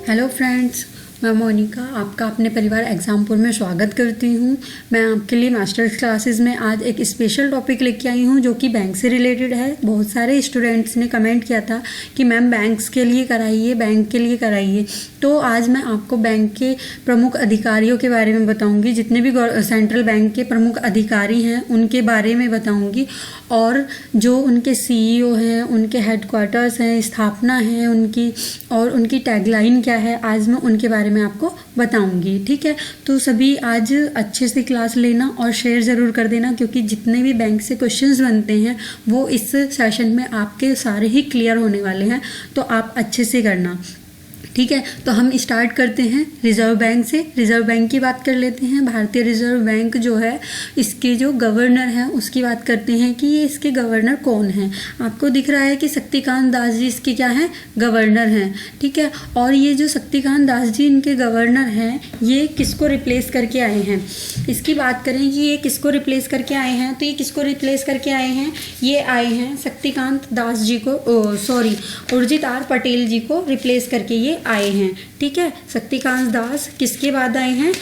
Hello friends, मैं मोनिका आपका अपने परिवार एग्जामपुर में स्वागत करती हूँ। मैं आपके लिए मास्टर्स क्लासेस में आज एक स्पेशल टॉपिक लेके आई हूँ जो कि बैंक से रिलेटेड है। बहुत सारे स्टूडेंट्स ने कमेंट किया था कि मैम बैंक्स के लिए कराइए, बैंक के लिए कराइए। तो आज मैं आपको बैंक के प्रमुख अधिकारियों के बारे में बताऊँगी, जितने भी सेंट्रल बैंक के प्रमुख अधिकारी हैं उनके बारे में बताऊँगी, और जो उनके CEO हैं, उनके हेडक्वार्टर्स हैं, स्थापना है उनकी, और उनकी टैगलाइन क्या है, आज मैं उनके बारे में आपको बताऊंगी। ठीक है, तो सभी आज अच्छे से क्लास लेना और शेयर ज़रूर कर देना, क्योंकि जितने भी बैंक से क्वेश्चंस बनते हैं वो इस सेशन में आपके सारे ही क्लियर होने वाले हैं, तो आप अच्छे से करना। ठीक है, तो हम स्टार्ट करते हैं रिजर्व बैंक से। रिजर्व बैंक की बात कर लेते हैं। भारतीय रिजर्व बैंक जो है, इसके जो गवर्नर हैं उसकी बात करते हैं कि ये इसके गवर्नर कौन हैं। आपको दिख रहा है कि शक्तिकांत दास जी इसके क्या हैं, गवर्नर हैं। ठीक है, और ये जो शक्तिकांत दास जी इनके गवर्नर हैं, ये किसको रिप्लेस करके आए हैं, इसकी बात करें कि ये किसको रिप्लेस करके आए हैं, तो ये किसको रिप्लेस करके आए हैं, ये आए हैं शक्तिकांत दास जी को, उर्जित आर पटेल जी को रिप्लेस करके ये आए हैं। ठीक है, शक्तिकांत दास किसके बाद आए हैं,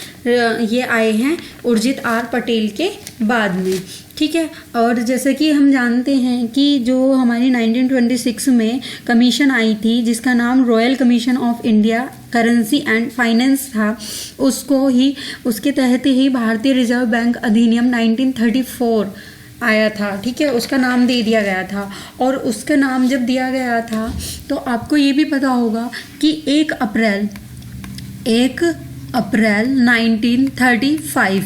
ये आए हैं उर्जित आर पटेल के बाद में। ठीक है, और जैसे कि हम जानते हैं कि जो हमारी 1926 में कमीशन आई थी जिसका नाम royal commission of India currency and finance था, उसके तहत ही भारतीय रिजर्व बैंक अधिनियम 1934 आया था। ठीक है, उसका नाम दे दिया गया था, और उसका नाम जब दिया गया था तो आपको ये भी पता होगा कि 1 अप्रैल 1935,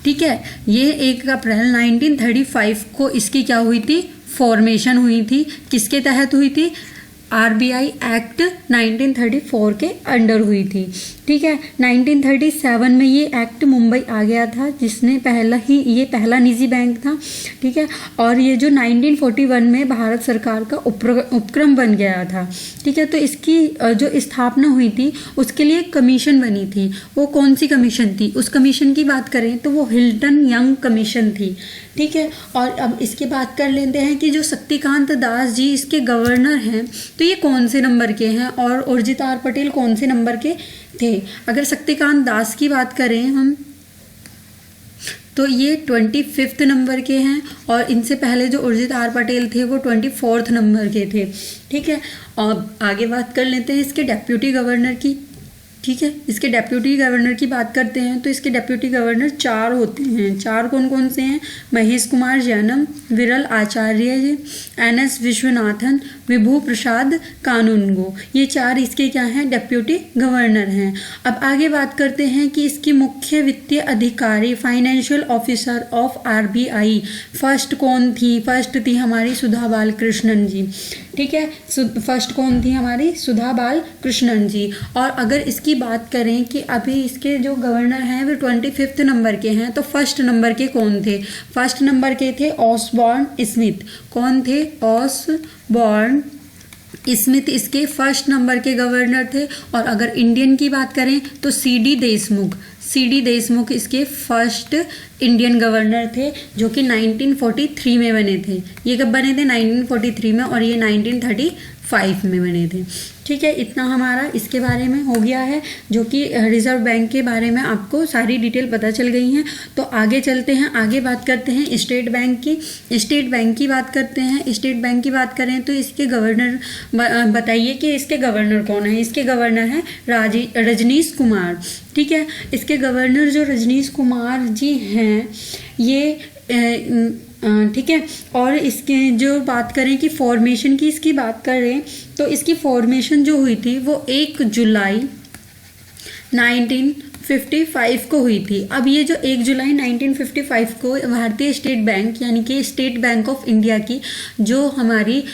ठीक है, ये 1 अप्रैल 1935 को इसकी क्या हुई थी, फॉर्मेशन हुई थी। किसके तहत हुई थी, RBI एक्ट 1934 के अंडर हुई थी। ठीक है, 1937 में ये एक्ट मुंबई आ गया था, जिसने ये पहला निजी बैंक था। ठीक है, और ये जो 1941 में भारत सरकार का उपक्रम बन गया था। ठीक है, तो इसकी जो स्थापना हुई थी उसके लिए कमीशन बनी थी। वो कौन सी कमीशन थी, उस कमीशन की बात करें तो वो हिल्टन यंग कमीशन थी। ठीक है, और अब इसकी बात कर लेते हैं कि जो शक्तिकांत दास जी इसके गवर्नर हैं, तो ये कौन से नंबर के हैं, और उर्जित आर पटेल कौन से नंबर के थे। अगर शक्तिकांत दास की बात करें हम, तो ये 25 नंबर के हैं, और इनसे पहले जो उर्जित आर पटेल थे वो 24 नंबर के थे। ठीक है, और आगे बात कर लेते हैं इसके डेप्यूटी गवर्नर की। ठीक है, इसके डेप्यूटी गवर्नर की बात करते हैं तो इसके डेप्यूटी गवर्नर 4 होते हैं। 4 कौन कौन से हैं, महेश कुमार जैनम, विरल आचार्य जी, NS विश्वनाथन, विभू प्रसाद कानूनगो, ये 4 इसके क्या हैं, डेप्यूटी गवर्नर हैं। अब आगे बात करते हैं कि इसकी मुख्य वित्तीय अधिकारी, financial officer of RBI first कौन थी, फर्स्ट थी हमारी सुधा बाल कृष्णन जी। ठीक है, फर्स्ट कौन थी हमारी, सुधा बाल कृष्णन जी। और अगर इसकी बात करें कि अभी इसके जो गवर्नर हैं वो 25 नंबर के हैं, तो फर्स्ट नंबर के कौन थे, फर्स्ट नंबर के थे ऑसबॉर्न स्मिथ। कौन थे, ऑसबॉर्न स्मिथ इसके फर्स्ट नंबर के गवर्नर थे। और अगर इंडियन की बात करें तो CD देशमुख इसके फर्स्ट इंडियन गवर्नर थे, जो कि 1943 में बने थे। ये कब बने थे, 1943 में, और ये 1935 में बने थे। ठीक है, इतना हमारा इसके बारे में हो गया है, जो कि रिजर्व बैंक के बारे में आपको सारी डिटेल पता चल गई हैं। तो आगे चलते हैं, आगे बात करते हैं स्टेट बैंक की। स्टेट बैंक की बात करते हैं। स्टेट बैंक की बात करें तो इसके गवर्नर बताइए कि इसके गवर्नर कौन है। इसके गवर्नर हैं रजनीश कुमार। ठीक है, इसके गवर्नर जो रजनीश कुमार जी हैं, ये ठीक है, और इसके जो बात करें कि फॉर्मेशन की इसकी बात करें तो इसकी फॉर्मेशन जो हुई थी वो 1 जुलाई 1955 को हुई थी। अब ये जो 1 जुलाई 1955 को भारतीय स्टेट बैंक यानी कि स्टेट बैंक ऑफ इंडिया की जो हमारी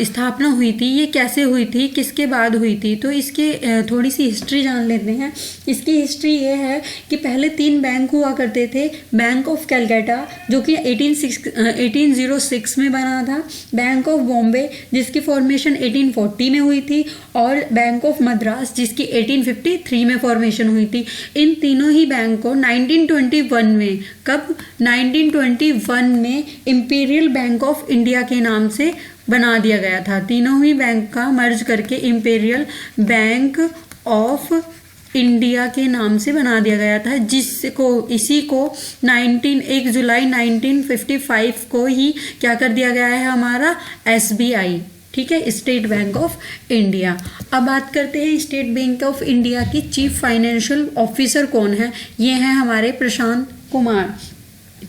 स्थापना हुई थी, ये कैसे हुई थी, किसके बाद हुई थी, तो इसके थोड़ी सी हिस्ट्री जान लेते हैं। इसकी हिस्ट्री ये है कि पहले 3 बैंक हुआ करते थे। बैंक ऑफ कलकत्ता जो कि 1806 में बना था, बैंक ऑफ बॉम्बे जिसकी फॉर्मेशन 1840 में हुई थी, और बैंक ऑफ मद्रास जिसकी 1853 में फॉर्मेशन हुई थी। इन तीनों ही बैंक को 1921 में, कब, 1921 में इंपीरियल बैंक ऑफ इंडिया के नाम से बना दिया गया था। तीनों ही बैंक का मर्ज करके इंपीरियल बैंक ऑफ इंडिया के नाम से बना दिया गया था, इसी को 1 जुलाई 1955 को ही क्या कर दिया गया है हमारा SBI, ठीक है, स्टेट बैंक ऑफ इंडिया। अब बात करते हैं स्टेट बैंक ऑफ इंडिया की चीफ फाइनेंशियल ऑफिसर कौन है। ये हैं हमारे प्रशांत कुमार,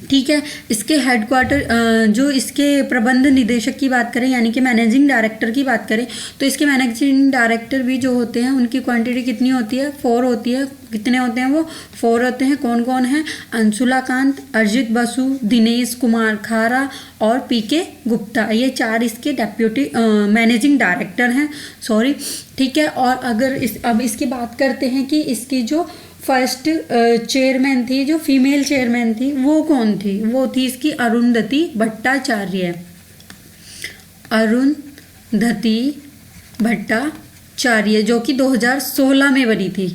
ठीक है। इसके हेडक्वार्टर जो इसके प्रबंध निदेशक की बात करें यानी कि मैनेजिंग डायरेक्टर की बात करें तो इसके मैनेजिंग डायरेक्टर भी जो होते हैं उनकी क्वांटिटी कितनी होती है, 4 होती है। कितने होते हैं वो, 4 होते हैं। कौन कौन है, अंशुला कांत, अर्जित बसु, दिनेश कुमार खारा और PK गुप्ता, ये 4 इसके डेप्यूटी मैनेजिंग डायरेक्टर हैं, सॉरी, ठीक है। और अगर अब इसकी बात करते हैं कि इसकी जो फर्स्ट चेयरमैन थी, जो फीमेल चेयरमैन थी वो कौन थी, वो थी इसकी अरुंधति भट्टाचार्य, अरुंधति भट्टाचार्य, जो कि 2016 में बनी थी,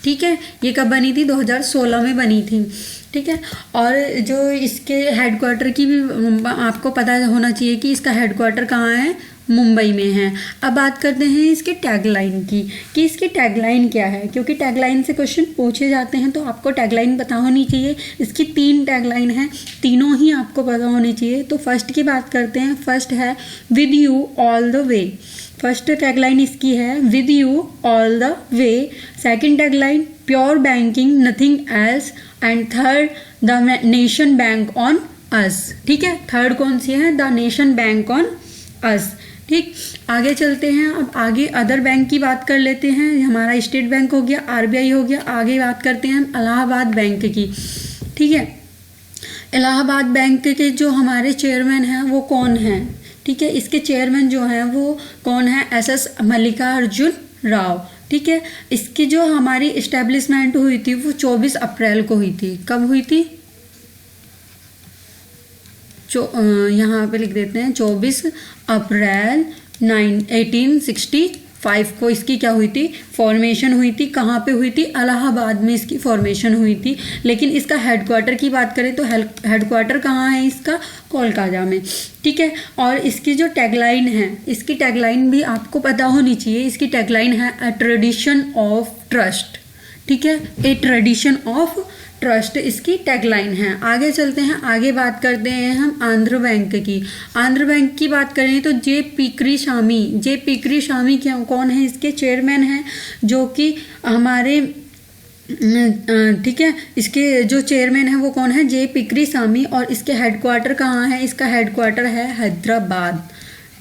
ठीक है। ये कब बनी थी, 2016 में बनी थी, ठीक है। और जो इसके हेडक्वार्टर की भी आपको पता होना चाहिए कि इसका हेडक्वार्टर कहाँ है, मुंबई में है। अब बात करते हैं इसके टैगलाइन की कि इसकी टैगलाइन क्या है, क्योंकि टैगलाइन से क्वेश्चन पूछे जाते हैं तो आपको टैगलाइन पता होनी चाहिए। इसकी 3 टैगलाइन है, तीनों ही आपको पता होनी चाहिए। तो फर्स्ट की बात करते हैं, फर्स्ट है with you all the way, first tagline इसकी है with you all the way. Second tagline pure banking nothing else, and third the nation bank on us, ठीक है। थर्ड कौन सी है, the nation bank on us, ठीक। आगे चलते हैं, अब आगे अदर बैंक की बात कर लेते हैं। हमारा स्टेट बैंक हो गया, RBI हो गया। आगे बात करते हैं हम इलाहाबाद बैंक की, ठीक है। इलाहाबाद बैंक के जो हमारे चेयरमैन हैं वो कौन हैं, ठीक है। इसके चेयरमैन जो हैं वो कौन है, SS मल्लिकार्जुन राव, ठीक है। इसकी जो हमारी इस्टेब्लिशमेंट हुई थी वो 24 अप्रैल को हुई थी। कब हुई थी, यहाँ पे लिख देते हैं 24 अप्रैल 1865 को इसकी क्या हुई थी, फॉर्मेशन हुई थी। कहाँ पे हुई थी, इलाहाबाद में इसकी फॉर्मेशन हुई थी। लेकिन इसका हेडक्वार्टर की बात करें तो हेडक्वार्टर कहाँ है इसका, कोलकाता में, ठीक है। और इसकी जो टैगलाइन है, इसकी टैगलाइन भी आपको पता होनी चाहिए। इसकी टैगलाइन है अ ट्रेडिशन ऑफ ट्रस्ट, ठीक है, ए ट्रेडिशन ऑफ ट्रस्ट इसकी टैगलाइन है। आगे चलते हैं, आगे बात करते हैं हम आंध्र बैंक की। आंध्र बैंक की बात करें तो जे पीकरी स्वामी क्या कौन है, इसके चेयरमैन हैं, जो कि हमारे ठीक है, इसके जो चेयरमैन है वो कौन है, जे पीकरी स्वामी। और इसके हेडक्वार्टर कहाँ है, इसका हेडक्वार्टर है हैदराबाद,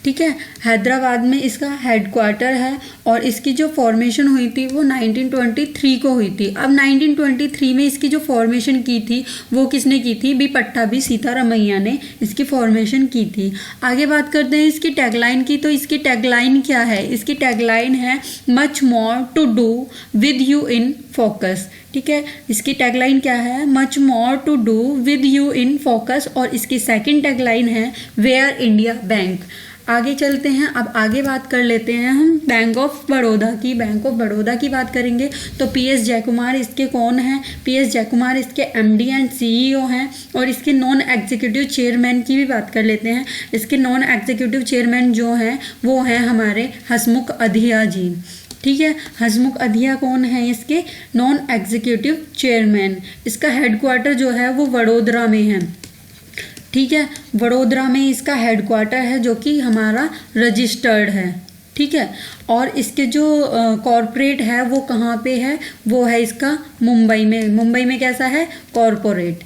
ठीक है, हैदराबाद में इसका हेडक्वार्टर है। और इसकी जो फॉर्मेशन हुई थी वो 1923 को हुई थी। अब 1923 में इसकी जो फॉर्मेशन की थी वो किसने की थी, बी पट्टाभी सीतारामैया ने इसकी फॉर्मेशन की थी। आगे बात करते हैं इसकी टैगलाइन की। तो इसकी टैगलाइन क्या है, इसकी टैगलाइन है much more to do with you in focus, ठीक है। इसकी टैगलाइन क्या है, much more to do with you in focus. और इसकी सेकंड टैगलाइन है वेयर इंडिया बैंक। आगे चलते हैं, अब आगे बात कर लेते हैं हम बैंक ऑफ बड़ौदा की। बैंक ऑफ बड़ौदा की बात करेंगे तो PS जयकुमार इसके कौन हैं, PS जयकुमार इसके MD एंड CEO हैं। और इसके नॉन एग्जीक्यूटिव चेयरमैन की भी बात कर लेते हैं। इसके नॉन एग्जीक्यूटिव चेयरमैन जो हैं वो हैं हमारे हसमुख अधिया जी, ठीक है। हसमुख अधिया कौन है, इसके नॉन एग्जीक्यूटिव चेयरमैन। इसका हेडक्वार्टर जो है वो वडोदरा में है, ठीक है, वडोदरा में इसका हेडक्वार्टर है, जो कि हमारा रजिस्टर्ड है, ठीक है। और इसके जो कॉरपोरेट है वो कहाँ पे है, वो है इसका मुंबई में। मुंबई में कैसा है, कॉरपोरेट,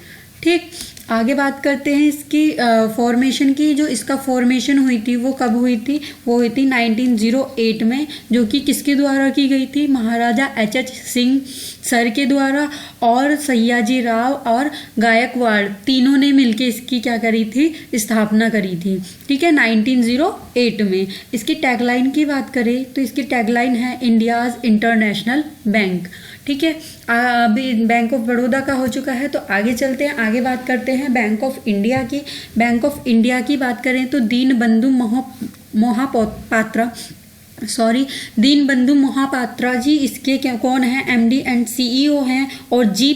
ठीक। आगे बात करते हैं इसकी फॉर्मेशन की। जो इसका फॉर्मेशन हुई थी वो कब हुई थी, वो हुई थी 1908 में, जो कि किसके द्वारा की गई थी, महाराजा HH सिंह सर के द्वारा। और सयाजी राव और गायकवाड़ तीनों ने मिलके इसकी क्या करी थी, स्थापना करी थी, ठीक है, 1908 में। इसकी टैगलाइन की बात करें तो इसकी टैगलाइन है इंडियाज इंटरनेशनल बैंक, ठीक है। अभी बैंक ऑफ बड़ौदा का हो चुका है, तो आगे चलते हैं, आगे बात करते हैं बैंक ऑफ इंडिया की। बैंक ऑफ इंडिया की बात करें तो दीनबंधु दीनबंधु मोहापात्रा जी इसके क्या कौन है, MD एंड CEO हैं। और जी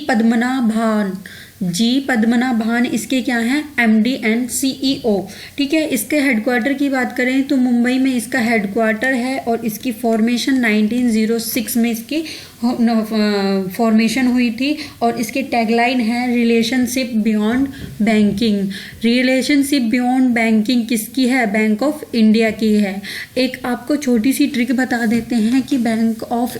जी पद्मनाभन इसके क्या हैं, MD एंड CEO। ठीक है, इसके हेडक्वार्टर की बात करें तो मुंबई में इसका हेडक्वार्टर है और इसकी फॉर्मेशन 1906 में इसकी फॉर्मेशन हुई थी। और इसकी टैगलाइन है relationship beyond banking. Relationship beyond banking किसकी है, बैंक ऑफ इंडिया की है। एक आपको छोटी सी ट्रिक बता देते हैं कि बैंक ऑफ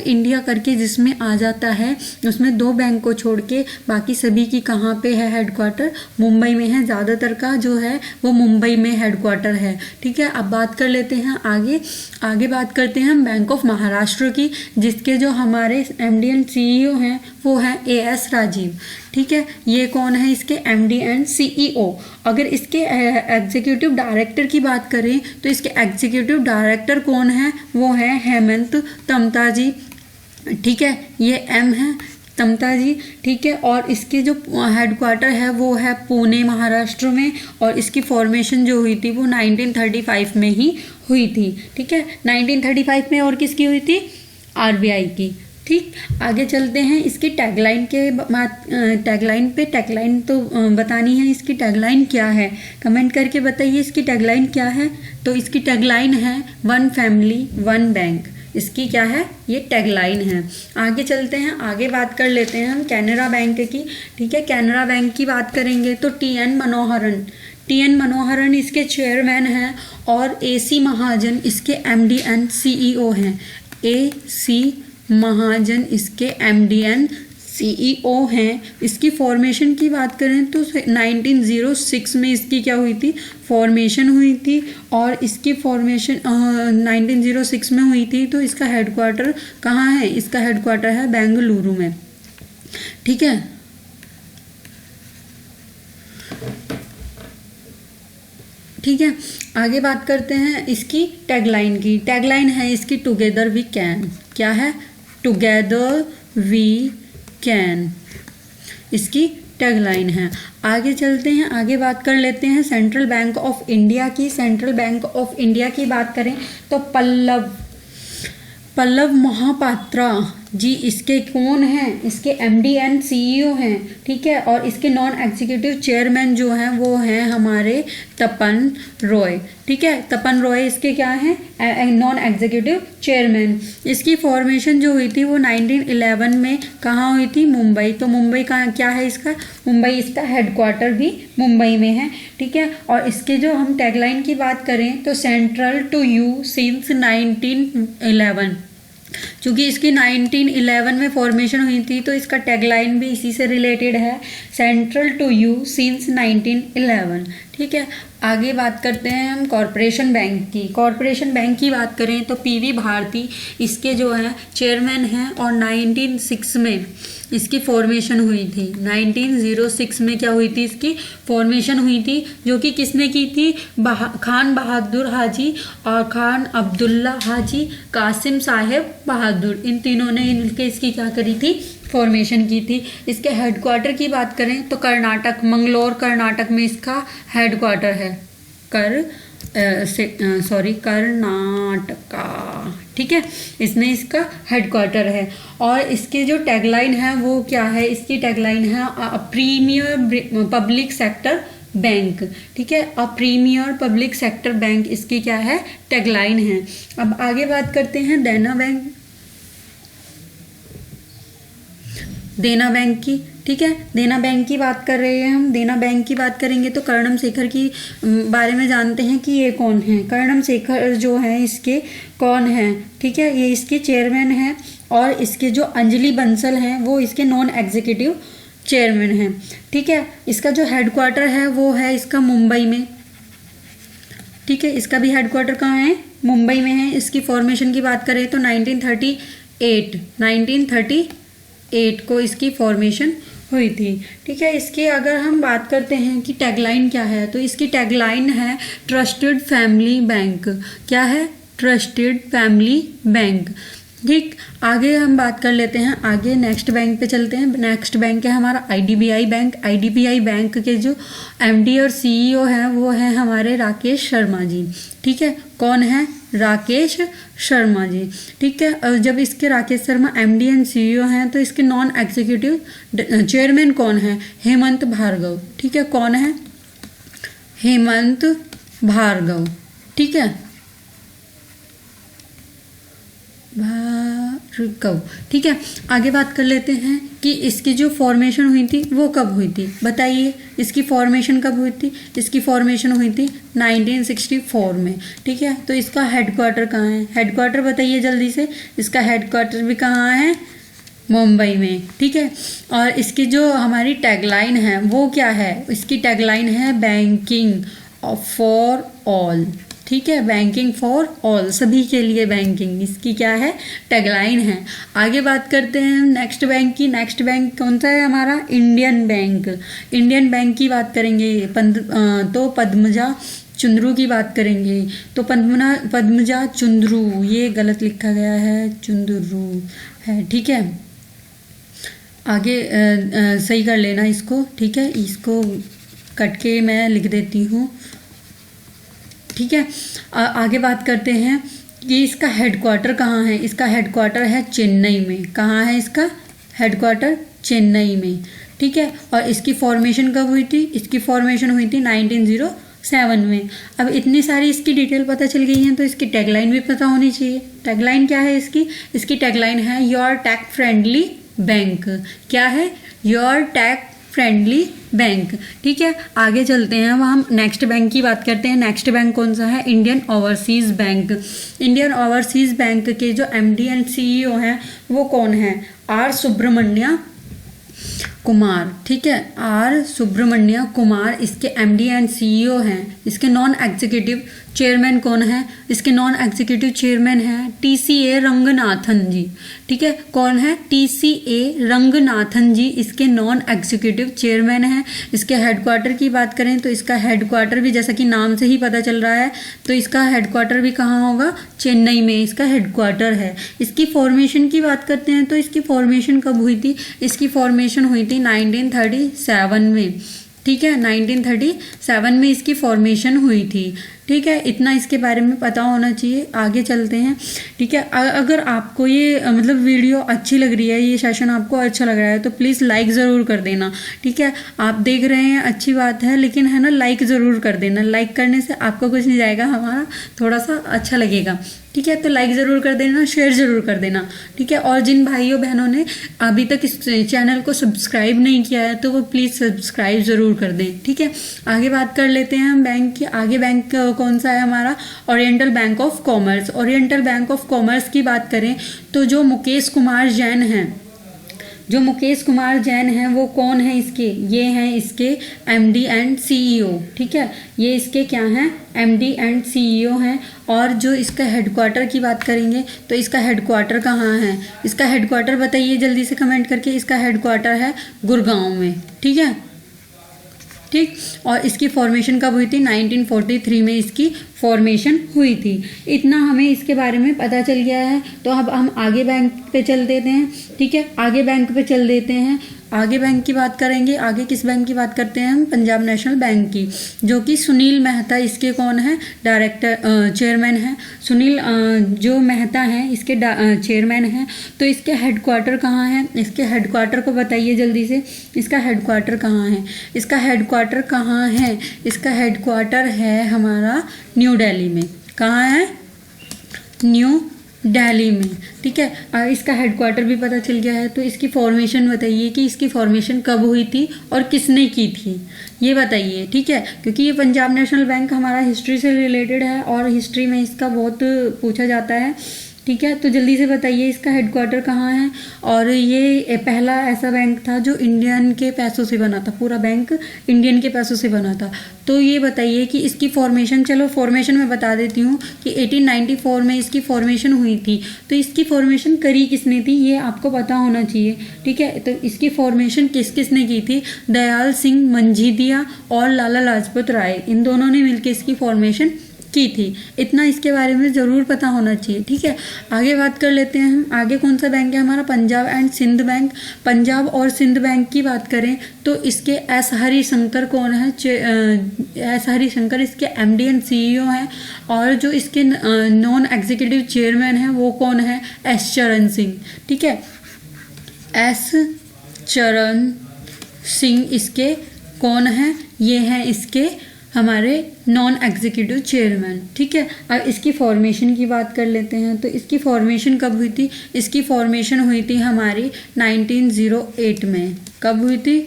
इंडिया करके जिसमें आ जाता है उसमें 2 बैंक को छोड़ के बाकी सभी की कहाँ पे है हेडक्वार्टर, मुंबई में है। ज़्यादातर का जो है वो मुंबई में हेडक्वार्टर है। ठीक है, अब बात कर लेते हैं आगे बात करते हैं हम बैंक ऑफ महाराष्ट्र की, जिसके जो हमारे MD एंड CEO हैं वो हैं AS राजीव। ठीक है, ये कौन है, इसके MD एंड CEO। अगर इसके एग्जीक्यूटिव डायरेक्टर की बात करें तो इसके एग्जीक्यूटिव डायरेक्टर कौन है, वो है हेमंत तमता जी। ठीक है, ये M है तमता जी। ठीक है, और इसके जो हेडक्वार्टर है वो है पुणे महाराष्ट्र में, और इसकी फॉर्मेशन जो हुई थी वो 1935 में ही हुई थी। ठीक है, 1935 में। और किसकी हुई थी, RBI की। ठीक, आगे चलते हैं इसकी टैगलाइन के बात। टैगलाइन तो बतानी है, इसकी टैगलाइन क्या है, कमेंट करके बताइए इसकी टैगलाइन क्या है। तो इसकी टैगलाइन है 1 फैमिली 1 बैंक। इसकी क्या है, ये टैगलाइन है। आगे चलते हैं, आगे बात कर लेते हैं हम कैनरा बैंक की। ठीक है, कैनरा बैंक की बात करेंगे तो TN मनोहरन इसके चेयरमैन हैं और AC महाजन इसके MD एंड CEO हैं। AC महाजन इसके MD एंड CEO हैं। इसकी फॉर्मेशन की बात करें तो 1906 में इसकी क्या हुई थी, फॉर्मेशन हुई थी। और इसकी फॉर्मेशन 1906 में हुई थी। तो इसका हेडक्वार्टर कहाँ है, इसका हेडक्वार्टर है बेंगलुरु में। ठीक है, ठीक है, आगे बात करते हैं इसकी टैगलाइन की। टैगलाइन है इसकी टुगेदर वी कैन। क्या है, टुगेदर वी कैन इसकी टैगलाइन है। आगे चलते हैं, आगे बात कर लेते हैं सेंट्रल बैंक ऑफ इंडिया की। सेंट्रल बैंक ऑफ इंडिया की बात करें तो पल्लव महापात्रा जी इसके कौन हैं, इसके MD एंड CEO हैं। ठीक है, और इसके नॉन एग्जीक्यूटिव चेयरमैन जो हैं वो हैं हमारे तपन रॉय। ठीक है, तपन रॉय इसके क्या हैं, नॉन एग्जीक्यूटिव चेयरमैन। इसकी फॉर्मेशन जो हुई थी वो 1911 में कहाँ हुई थी, मुंबई। तो मुंबई का क्या है, इसका मुंबई, इसका हेडक्वार्टर भी मुंबई में है। ठीक है, और इसके जो हम टैगलाइन की बात करें तो सेंट्रल टू यू सिंस 1911। चूँकि इसकी 1911 में फॉर्मेशन हुई थी तो इसका टैगलाइन भी इसी से रिलेटेड है, सेंट्रल टू यू सिंस 1911। ठीक है, आगे बात करते हैं हम कॉरपोरेशन बैंक की। कॉरपोरेशन बैंक की बात करें तो PV भारती इसके जो है चेयरमैन हैं और 1906 में इसकी फॉर्मेशन हुई थी। 1906 में क्या हुई थी, इसकी फॉर्मेशन हुई थी, जो कि किसने की थी, खान बहादुर हाजी और खान अब्दुल्ला हाजी कासिम साहेब बहादुर, इन तीनों ने मिलकर इसकी क्या करी थी, फॉर्मेशन की थी। इसके हेडक्वार्टर की बात करें तो कर्नाटक, मंगलोर कर्नाटक में इसका हेडक्वार्टर है। कर्नाटका। ठीक है, इसमें इसका हेडक्वार्टर है। और इसकी जो टैगलाइन है वो क्या है, इसकी टैगलाइन है प्रीमियर पब्लिक सेक्टर बैंक। ठीक है, अ प्रीमियर पब्लिक सेक्टर बैंक इसकी क्या है, टैगलाइन है। अब आगे बात करते हैं देना बैंक की। ठीक है, देना बैंक की बात कर रहे हैं हम। देना बैंक की बात करेंगे तो कर्णम शेखर की बारे में जानते हैं कि ये कौन है। कर्णम शेखर जो है इसके कौन है, ठीक है, ये इसके चेयरमैन हैं। और इसके जो अंजलि बंसल हैं वो इसके नॉन एग्जीक्यूटिव चेयरमैन हैं। ठीक है, इसका जो हेडक्वार्टर है वो है इसका मुंबई में। ठीक है, इसका भी हेडक्वार्टर कहाँ है, मुंबई में है। इसकी फॉर्मेशन की बात करें तो 1938 को इसकी फॉर्मेशन हुई थी। ठीक है, इसकी अगर हम बात करते हैं कि टैगलाइन क्या है तो इसकी टैगलाइन है ट्रस्टेड फैमिली बैंक। क्या है, ट्रस्टेड फैमिली बैंक। ठीक, आगे हम बात कर लेते हैं, आगे नेक्स्ट बैंक पे चलते हैं। नेक्स्ट बैंक है हमारा आईडीबीआई बैंक। आईडीबीआई बैंक के जो एमडी और सीईओ हैं वो हैं हमारे राकेश शर्मा जी। ठीक है, कौन है? राकेश शर्मा जी। ठीक है, और जब इसके Rakesh Sharma MD and CEO हैं तो इसके नॉन एग्जीक्यूटिव चेयरमैन कौन है? हेमंत भार्गव। ठीक है, कौन है? हेमंत भार्गव। ठीक है, भार्गव। ठीक है, आगे बात कर लेते हैं कि इसकी जो फॉर्मेशन हुई थी वो कब हुई थी, बताइए इसकी फॉर्मेशन कब हुई थी? इसकी फॉर्मेशन हुई थी 1964 में। ठीक है, तो इसका हेडक्वार्टर कहाँ है? हेडक्वार्टर बताइए जल्दी से। इसका हेडक्वार्टर भी कहाँ है? मुंबई में। ठीक है, और इसकी जो हमारी टैगलाइन है वो क्या है? इसकी टैगलाइन है बैंकिंग फॉर ऑल। ठीक है, बैंकिंग फॉर ऑल, सभी के लिए बैंकिंग, इसकी क्या है? टैगलाइन है। आगे बात करते हैं नेक्स्ट बैंक की। नेक्स्ट बैंक कौन सा है हमारा? Indian bank. इंडियन बैंक की बात करेंगे तो पद्मजा चुंद्रू की बात करेंगे तो पद्मजा चुंद्रू, ये गलत लिखा गया है, चुंद्रू है। ठीक है, आगे सही कर लेना इसको। ठीक है, इसको कट के मैं लिख देती हूँ। ठीक है, आगे बात करते हैं कि इसका हेडक्वार्टर कहाँ है? इसका हेडक्वार्टर है चेन्नई में। कहाँ है इसका हेडक्वार्टर? चेन्नई में। ठीक है, और इसकी फॉर्मेशन कब हुई थी? इसकी फॉर्मेशन हुई थी 1907 में। अब इतनी सारी इसकी डिटेल पता चल गई है तो इसकी टैगलाइन भी पता होनी चाहिए। टैगलाइन क्या है इसकी? इसकी टैगलाइन है योर टैग फ्रेंडली बैंक। क्या है? Your tag friendly bank. ठीक है, आगे चलते हैं, वह हम नेक्स्ट बैंक की बात करते हैं। नेक्स्ट बैंक कौन सा है? Indian overseas bank. Indian overseas bank के जो एमडी एंड सीईओ हैं वो कौन है? आर सुब्रमण्य कुमार। ठीक है, आर सुब्रमण्य कुमार इसके एमडी एंड सीईओ हैं। इसके नॉन एग्जीक्यूटिव चेयरमैन कौन है? इसके नॉन एग्जीक्यूटिव चेयरमैन है टीसीए रंगनाथन जी। ठीक है, कौन है? टीसीए रंगनाथन जी इसके नॉन एग्जीक्यूटिव चेयरमैन हैं। इसके हेडक्वार्टर की बात करें तो इसका हेडक्वार्टर भी जैसा कि नाम से ही पता चल रहा है तो इसका हेडक्वार्टर भी कहाँ होगा? चेन्नई में इसका हेडक्वार्टर है। इसकी फॉर्मेशन की बात करते हैं तो इसकी फॉर्मेशन कब हुई थी? इसकी फॉर्मेशन हुई थी 1937 में। ठीक है, 1937 में इसकी फॉर्मेशन हुई थी। ठीक है, इतना इसके बारे में पता होना चाहिए। आगे चलते हैं। ठीक है, अगर आपको ये मतलब वीडियो अच्छी लग रही है, ये सेशन आपको अच्छा लग रहा है तो प्लीज़ लाइक ज़रूर कर देना। ठीक है, आप देख रहे हैं अच्छी बात है, लेकिन है ना लाइक ज़रूर कर देना। लाइक करने से आपको कुछ नहीं जाएगा, हमारा थोड़ा सा अच्छा लगेगा। ठीक है, तो लाइक ज़रूर कर देना, शेयर ज़रूर कर देना। ठीक है, और जिन भाइयों बहनों ने अभी तक इस चैनल को सब्सक्राइब नहीं किया है तो वो प्लीज़ सब्सक्राइब ज़रूर कर दें। ठीक है, आगे बात कर लेते हैं हम बैंक की। आगे बैंक कौन सा है हमारा? Oriental bank of commerce. Oriental bank of commerce की बात करें तो जो मुकेश कुमार जैन हैं, जो मुकेश कुमार जैन हैं वो कौन है इसके? ये हैं इसके एमडी एंड सीईओ। ठीक है, ये इसके क्या हैं? एमडी एंड सीईओ हैं। और जो इसका हेडक्वार्टर की बात करेंगे तो इसका हेडक्वार्टर कहाँ है? इसका हेडक्वार्टर बताइए जल्दी से कमेंट करके। इसका हेडक्वार्टर है गुड़गांव में। ठीक है, ठीक, और इसकी फॉर्मेशन कब हुई थी? 1943 में इसकी फॉर्मेशन हुई थी। इतना हमें इसके बारे में पता चल गया है तो अब हम आगे बैंक पे चल देते हैं। ठीक है, आगे बैंक पे चल देते हैं। आगे बैंक की बात करेंगे। आगे किस बैंक की बात करते हैं हम? पंजाब नेशनल बैंक की, जो कि सुनील मेहता इसके कौन है? डायरेक्टर चेयरमैन है। सुनील जो मेहता हैं इसके चेयरमैन हैं। तो इसके हेडक्वार्टर कहाँ है? इसके हेडक्वार्टर को बताइए जल्दी से। इसका हेडक्वार्टर कहाँ है? इसका हेडक्वार्टर कहाँ है? इसका हेडक्वार्टर है हमारा न्यू दिल्ली में। कहाँ है? न्यू दिल्ली में। ठीक है, इसका हेडक्वार्टर भी पता चल गया है तो इसकी फॉर्मेशन बताइए कि इसकी फॉर्मेशन कब हुई थी और किसने की थी, ये बताइए। ठीक है, क्योंकि ये पंजाब नेशनल बैंक हमारा हिस्ट्री से रिलेटेड है और हिस्ट्री में इसका बहुत पूछा जाता है। ठीक है, तो जल्दी से बताइए इसका हेडक्वार्टर कहाँ है। और ये पहला ऐसा बैंक था जो इंडियन के पैसों से बना था, पूरा बैंक इंडियन के पैसों से बना था। तो ये बताइए कि इसकी फॉर्मेशन, चलो फॉर्मेशन मैं बता देती हूँ कि 1894 में इसकी फॉर्मेशन हुई थी। तो इसकी फॉर्मेशन करी किसने थी ये आपको पता होना चाहिए। ठीक है, तो इसकी फॉर्मेशन किस किसने की थी? दयाल सिंह मंझिदिया और लाला लाजपत राय, इन दोनों ने मिलकर इसकी फॉर्मेशन की थी। इतना इसके बारे में ज़रूर पता होना चाहिए। ठीक है, आगे बात कर लेते हैं हम। आगे कौन सा बैंक है हमारा? Punjab and Sindh bank. पंजाब और सिंध बैंक की बात करें तो इसके एस हरिशंकर कौन है? एस हरिशंकर इसके एमडी एंड सीईओ हैं, और जो इसके नॉन एग्जीक्यूटिव चेयरमैन हैं वो कौन है? एस चरण सिंह। ठीक है, एस चरण सिंह इसके कौन है? ये हैं इसके हमारे नॉन एग्जीक्यूटिव चेयरमैन। ठीक है, अब इसकी फॉर्मेशन की बात कर लेते हैं। तो इसकी फॉर्मेशन कब हुई थी? इसकी फॉर्मेशन हुई थी हमारी 1908 में। कब हुई थी?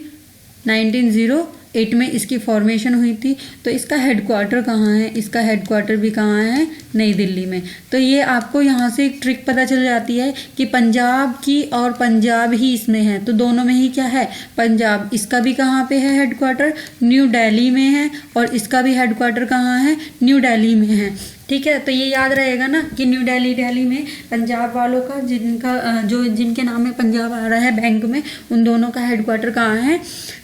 1908 में इसकी फॉर्मेशन हुई थी। तो इसका हेडक्वार्टर कहाँ है? इसका हेडक्वार्टर भी कहाँ है? नई दिल्ली में। तो ये आपको यहाँ से एक ट्रिक पता चल जाती है कि पंजाब की और पंजाब ही इसमें है, तो दोनों में ही क्या है? पंजाब। इसका भी कहाँ पे है हेडक्वार्टर? न्यू दिल्ली में है, और इसका भी हेडक्वार्टर कहाँ है? न्यू दिल्ली में है। ठीक है, तो ये याद रहेगा ना कि न्यू दिल्ली में पंजाब वालों का जिनके नाम में पंजाब आ रहा है बैंक में, उन दोनों का हेडक्वार्टर कहाँ है?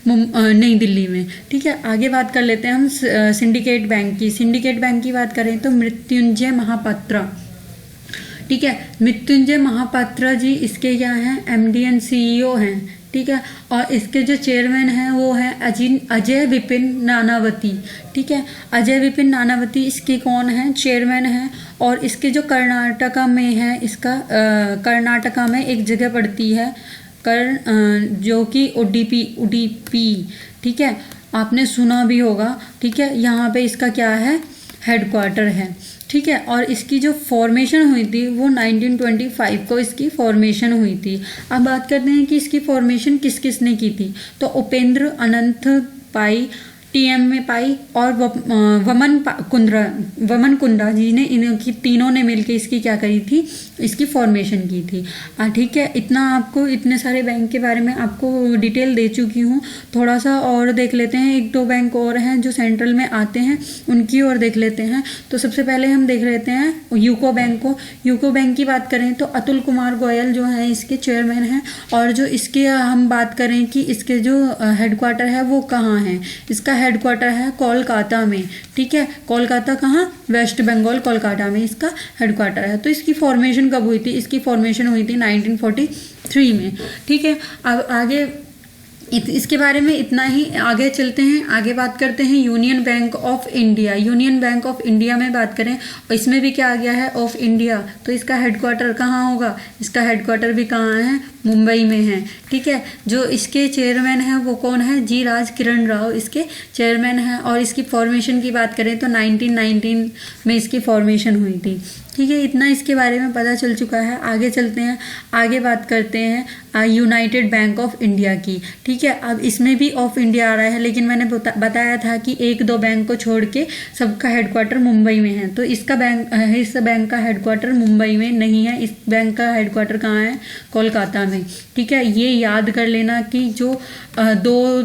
नई दिल्ली में। ठीक है, आगे बात कर लेते हैं हम सिंडिकेट बैंक की। सिंडिकेट बैंक की बात करें तो मृत्युंजय महापात्रा। ठीक है, मृत्युंजय महापात्रा जी इसके क्या हैं? एमडी एंड सीईओ हैं। ठीक है, और इसके जो चेयरमैन हैं वो हैं अजय विपिन नानावती। ठीक है, अजय विपिन नानावती इसके कौन हैं? चेयरमैन हैं। और इसके जो कर्नाटका में है, इसका कर्नाटका में एक जगह पड़ती है जो कि उडुपी। ठीक है, आपने सुना भी होगा। ठीक है, यहाँ पे इसका क्या है? हेडक्वार्टर है। ठीक है, और इसकी जो फॉर्मेशन हुई थी वो 1925 को इसकी फॉर्मेशन हुई थी। अब बात करते हैं कि इसकी फॉर्मेशन किस किस ने की थी। तो उपेंद्र अनंत पाई, टीएम में पाई, और वमन कुंद्रा जी ने, इनकी तीनों ने मिलकर इसकी क्या करी थी? इसकी फॉर्मेशन की थी। ठीक है, इतना आपको इतने सारे बैंक के बारे में आपको डिटेल दे चुकी हूँ। थोड़ा सा और देख लेते हैं, एक दो बैंक और हैं जो सेंट्रल में आते हैं, उनकी और देख लेते हैं। तो सबसे पहले हम देख लेते हैं यूको बैंक को। यूको बैंक की बात करें तो अतुल कुमार गोयल जो हैं इसके चेयरमैन हैं, और जो इसके हम बात करें कि इसके जो हेडक्वार्टर है वो कहाँ है? इसका हेडक्वार्टर है कोलकाता में। ठीक है, कोलकाता कहाँ? वेस्ट बंगाल, कोलकाता में इसका हेडक्वार्टर है। तो इसकी फॉर्मेशन कब हुई थी? इसकी फॉर्मेशन हुई थी 1943 में। ठीक है, अब आगे इसके बारे में इतना ही। आगे चलते हैं, आगे बात करते हैं union bank of India. Union bank of India में बात करें, और इसमें भी क्या आ गया है? Of India. तो इसका हेडक्वार्टर कहाँ होगा? इसका हेडक्वार्टर भी कहाँ है? मुंबई में है। ठीक है, जो इसके चेयरमैन हैं वो कौन है? जी राज किरण राव इसके चेयरमैन हैं। और इसकी फॉर्मेशन की बात करें तो 1919 में इसकी फॉर्मेशन हुई थी। ठीक है, इतना इसके बारे में पता चल चुका है। आगे चलते हैं, आगे बात करते हैं यूनाइटेड बैंक ऑफ इंडिया की। ठीक है, अब इसमें भी ऑफ इंडिया आ रहा है, लेकिन मैंने बताया था कि एक दो बैंक को छोड़ के सबका हेडक्वार्टर मुंबई में है। तो इस बैंक का हेडक्वार्टर मुंबई में नहीं है। इस बैंक का हेडक्वार्टर कहाँ है? कोलकाता में। ठीक है, ये याद कर लेना कि जो दो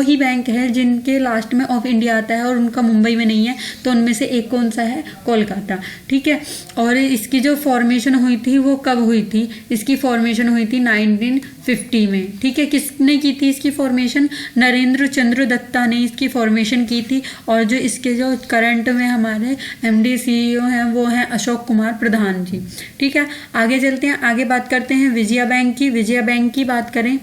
ही बैंक है जिनके लास्ट में ऑफ इंडिया आता है और उनका मुंबई में नहीं है, तो उनमें से एक कौन सा है? कोलकाता। ठीक है, और इसकी जो फॉर्मेशन हुई थी वो कब हुई थी? इसकी फॉर्मेशन हुई थी 1950 में। ठीक है, किसने की थी इसकी फॉर्मेशन? नरेंद्र चंद्र दत्ता ने इसकी फॉर्मेशन की थी। और जो इसके जो करंट में हमारे एमडी सीईओ हैं वो हैं अशोक कुमार प्रधान जी। ठीक है, आगे चलते हैं, आगे बात करते हैं विजया बैंक की। विजया बैंक की बात करें